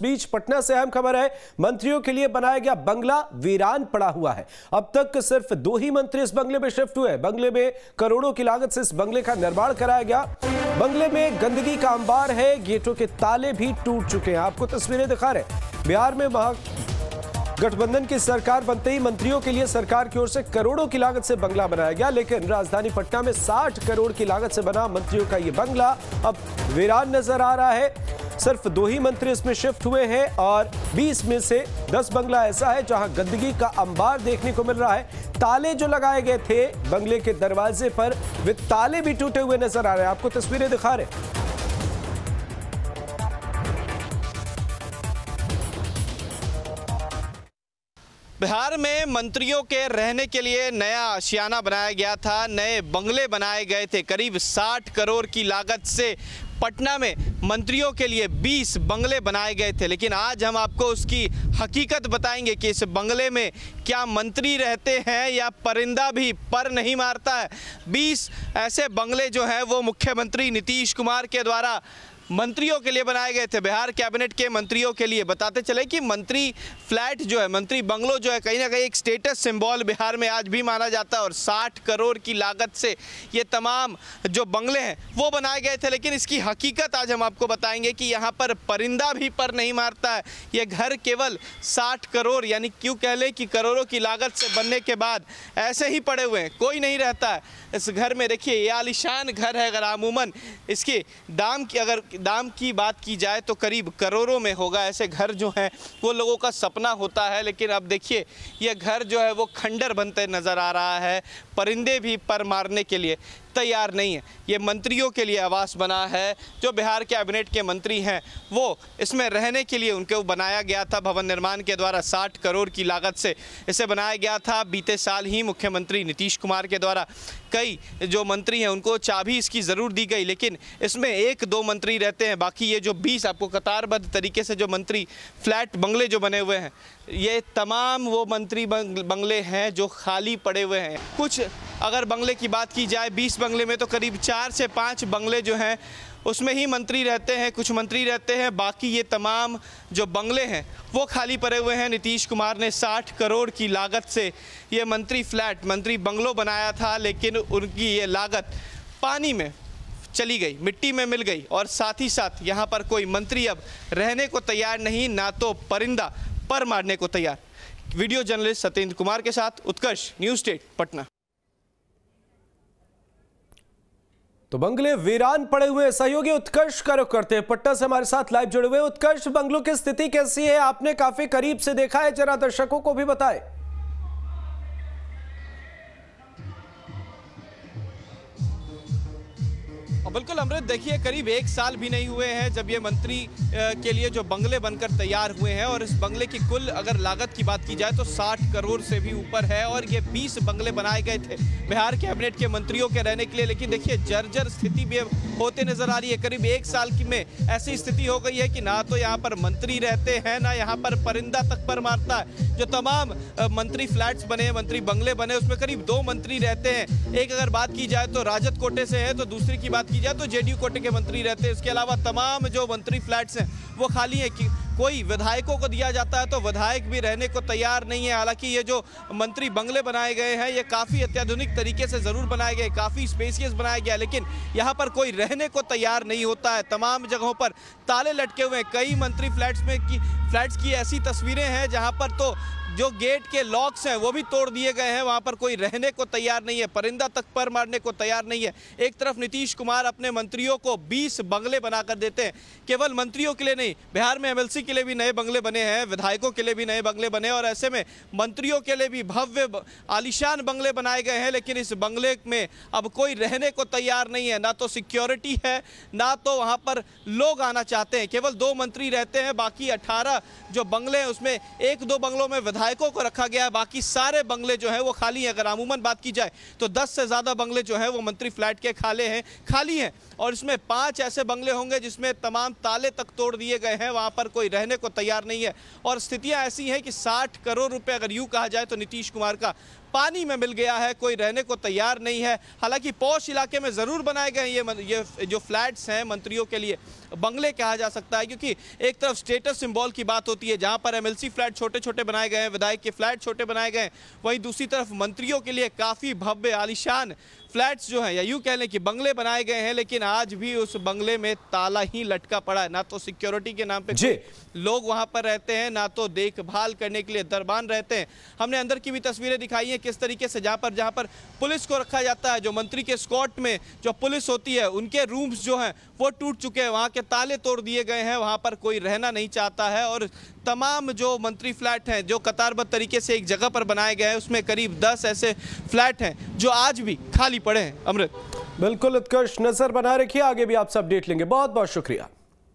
बीच पटना से अहम खबर है, मंत्रियों के लिए बनाया गया बंगला वीरान पड़ा हुआ है। अब तक सिर्फ 2 ही मंत्री इस बंगले में शिफ्ट हुए। बंगले में करोड़ों की लागत से इस बंगले का निर्माण कराया गया। बंगले में गंदगी का अंबार है, गेटों के ताले भी टूट चुके हैं। आपको तस्वीरें दिखा रहे हैं। बिहार में गठबंधन की सरकार बनते ही मंत्रियों के लिए सरकार की ओर से करोड़ों की लागत से बंगला बनाया गया, लेकिन राजधानी पटना में 60 करोड़ की लागत से बना मंत्रियों का यह बंगला अब वीरान नजर आ रहा है। सिर्फ 2 ही मंत्री इसमें शिफ्ट हुए हैं और 20 में से 10 बंगला ऐसा है जहां गंदगी का अंबार देखने को मिल रहा है। ताले जो लगाए गए थे बंगले के दरवाजे पर, वे ताले भी टूटे हुए नजर आ रहे हैं। आपको तस्वीरें दिखा रहे हैं। बिहार में मंत्रियों के रहने के लिए नया आशियाना बनाया गया था, नए बंगले बनाए गए थे। करीब 60 करोड़ की लागत से पटना में मंत्रियों के लिए 20 बंगले बनाए गए थे, लेकिन आज हम आपको उसकी हकीकत बताएंगे कि इस बंगले में क्या मंत्री रहते हैं या परिंदा भी पर नहीं मारता है। 20 ऐसे बंगले जो हैं वो मुख्यमंत्री नीतीश कुमार के द्वारा मंत्रियों के लिए बनाए गए थे, बिहार कैबिनेट के मंत्रियों के लिए। बताते चले कि मंत्री फ्लैट जो है, मंत्री बंगलो जो है, कहीं ना कहीं एक स्टेटस सिंबल बिहार में आज भी माना जाता है और 60 करोड़ की लागत से ये तमाम जो बंगले हैं वो बनाए गए थे। लेकिन इसकी हकीकत आज हम आपको बताएंगे कि यहाँ पर परिंदा भी पर नहीं मारता है। ये घर केवल 60 करोड़ यानी क्यों कह लें कि करोड़ों की लागत से बनने के बाद ऐसे ही पड़े हुए हैं, कोई नहीं रहता है इस घर में। देखिए ये आलीशान घर है। अगर अमूमन इसके दाम की बात की जाए तो करीब करोड़ों में होगा। ऐसे घर जो हैं वो लोगों का सपना होता है, लेकिन अब देखिए ये घर जो है वो खंडर बनते नज़र आ रहा है। परिंदे भी पर मारने के लिए तैयार नहीं है। ये मंत्रियों के लिए आवास बना है। जो बिहार कैबिनेट के मंत्री हैं वो इसमें रहने के लिए उनको बनाया गया था भवन निर्माण के द्वारा। 60 करोड़ की लागत से इसे बनाया गया था। बीते साल ही मुख्यमंत्री नीतीश कुमार के द्वारा कई जो मंत्री हैं उनको चाबी इसकी ज़रूर दी गई, लेकिन इसमें 1-2 मंत्री रहते हैं। बाकी ये जो 20 आपको कतारबद्ध तरीके से जो मंत्री फ्लैट बंगले जो बने हुए हैं, ये तमाम वो मंत्री बंगले हैं जो खाली पड़े हुए हैं। कुछ अगर बंगले की बात की जाए, 20 बंगले में तो करीब 4 से 5 बंगले जो हैं उसमें ही मंत्री रहते हैं, कुछ मंत्री रहते हैं। बाकी ये तमाम जो बंगले हैं वो खाली पड़े हुए हैं। नीतीश कुमार ने 60 करोड़ की लागत से ये मंत्री फ्लैट, मंत्री बंगलो बनाया था, लेकिन उनकी ये लागत पानी में चली गई, मिट्टी में मिल गई और साथ ही साथ यहाँ पर कोई मंत्री अब रहने को तैयार नहीं, ना तो परिंदा पर मारने को तैयार। वीडियो जर्नलिस्ट सत्येंद्र कुमार के साथ उत्कर्ष, न्यूज़ स्टेट पटना। तो बंगले वीरान पड़े हुए। सहयोगी उत्कर्ष का रुख करते हैं, पटना से हमारे साथ लाइव जुड़े हुए। उत्कर्ष, बंगलों की स्थिति कैसी है? आपने काफी करीब से देखा है, जरा दर्शकों को भी बताएं। बिल्कुल अमृत, देखिए करीब 1 साल भी नहीं हुए हैं जब ये मंत्री के लिए जो बंगले बनकर तैयार हुए हैं, और इस बंगले की कुल अगर लागत की बात की जाए तो 60 करोड़ से भी ऊपर है। और ये 20 बंगले बनाए गए थे बिहार कैबिनेट के मंत्रियों के रहने के लिए, लेकिन देखिए जर्जर स्थिति भी होते नजर आ रही है। करीब 1 साल की में ऐसी स्थिति हो गई है कि ना तो यहाँ पर मंत्री रहते हैं, ना यहाँ पर परिंदा तक पर मारता है। जो तमाम मंत्री फ्लैट्स बने, मंत्री बंगले बने, उसमें करीब 2 मंत्री रहते हैं। एक अगर बात की जाए तो राजद कोटे से है, तो दूसरी की बात की जाए तो जेडीयू कोटे के मंत्री रहते हैं। इसके अलावा तमाम जो मंत्री फ्लैट्स हैं वो खाली है। कि कोई विधायकों को दिया जाता है तो विधायक भी रहने को तैयार नहीं है। हालांकि ये जो मंत्री बंगले बनाए गए हैं ये काफ़ी अत्याधुनिक तरीके से ज़रूर बनाए गए, काफ़ी स्पेसियस बनाया गया, लेकिन यहाँ पर कोई रहने को तैयार नहीं होता है। तमाम जगहों पर ताले लटके हुए हैं। कई मंत्री फ्लैट्स की ऐसी तस्वीरें हैं जहाँ पर तो जो गेट के लॉक्स हैं वो भी तोड़ दिए गए हैं। वहाँ पर कोई रहने को तैयार नहीं है, परिंदा तक पर मारने को तैयार नहीं है। एक तरफ नीतीश कुमार अपने मंत्रियों को 20 बंगले बनाकर देते हैं। केवल मंत्रियों के लिए नहीं, बिहार में एमएलसी के लिए भी नए बंगले बने हैं, विधायकों के लिए भी नए बंगले बने, और ऐसे में मंत्रियों के लिए भी भव्य आलीशान बंगले बनाए गए हैं। लेकिन इस बंगले में अब कोई रहने को तैयार नहीं है, ना तो सिक्योरिटी है, ना तो वहाँ पर लोग आना चाहते हैं। केवल 2 मंत्री रहते हैं, बाकी 18 जो बंगले हैं उसमें 1-2 बंगलों में विधायकों को रखा गया है, बाकी सारे बंगले जो हैं वो खाली हैं। अगर अमूमन बात की जाए तो 10 से ज़्यादा बंगले जो हैं वो मंत्री फ्लैट के खाली हैं, और इसमें 5 ऐसे बंगले होंगे जिसमें तमाम ताले तक तोड़ दिए गए हैं। वहाँ पर कोई रहने को तैयार नहीं है, और स्थितियाँ ऐसी हैं कि 60 करोड़ रुपए अगर यूँ कहा जाए तो नीतीश कुमार का पानी में मिल गया है, कोई रहने को तैयार नहीं है। हालांकि पॉश इलाके में ज़रूर बनाए गए ये जो फ्लैट्स हैं मंत्रियों के लिए बंगले कहा जा सकता है, क्योंकि एक तरफ स्टेटस सिंबल की बात होती है जहां पर एमएलसी फ्लैट छोटे छोटे बनाए गए हैं, विधायक के फ्लैट छोटे बनाए गए हैं, वहीं दूसरी तरफ मंत्रियों के लिए काफ़ी भव्य आलीशान फ्लैट्स जो हैं या यूँ कह लें कि बंगले बनाए गए हैं, लेकिन आज भी उस बंगले में ताला ही लटका पड़ा है। ना तो सिक्योरिटी के नाम पे लोग वहां पर रहते हैं, ना तो देखभाल करने के लिए दरबान रहते हैं। हमने अंदर की भी तस्वीरें दिखाई हैं किस तरीके से जहां पर पुलिस को रखा जाता है, जो मंत्री के स्क्वाड में जो पुलिस होती है उनके रूम्स जो हैं वो टूट चुके हैं, वहां के ताले तोड़ दिए गए हैं, वहां पर कोई रहना नहीं चाहता है। और तमाम जो मंत्री फ्लैट हैं जो कतारबद्ध तरीके से एक जगह पर बनाए गए हैं, उसमें करीब 10 ऐसे फ्लैट हैं जो आज भी खाली पड़े हैं। अमृत, बिल्कुल उत्कर्ष, नजर बना रखिए, आगे भी आपसे अपडेट लेंगे। बहुत बहुत शुक्रिया।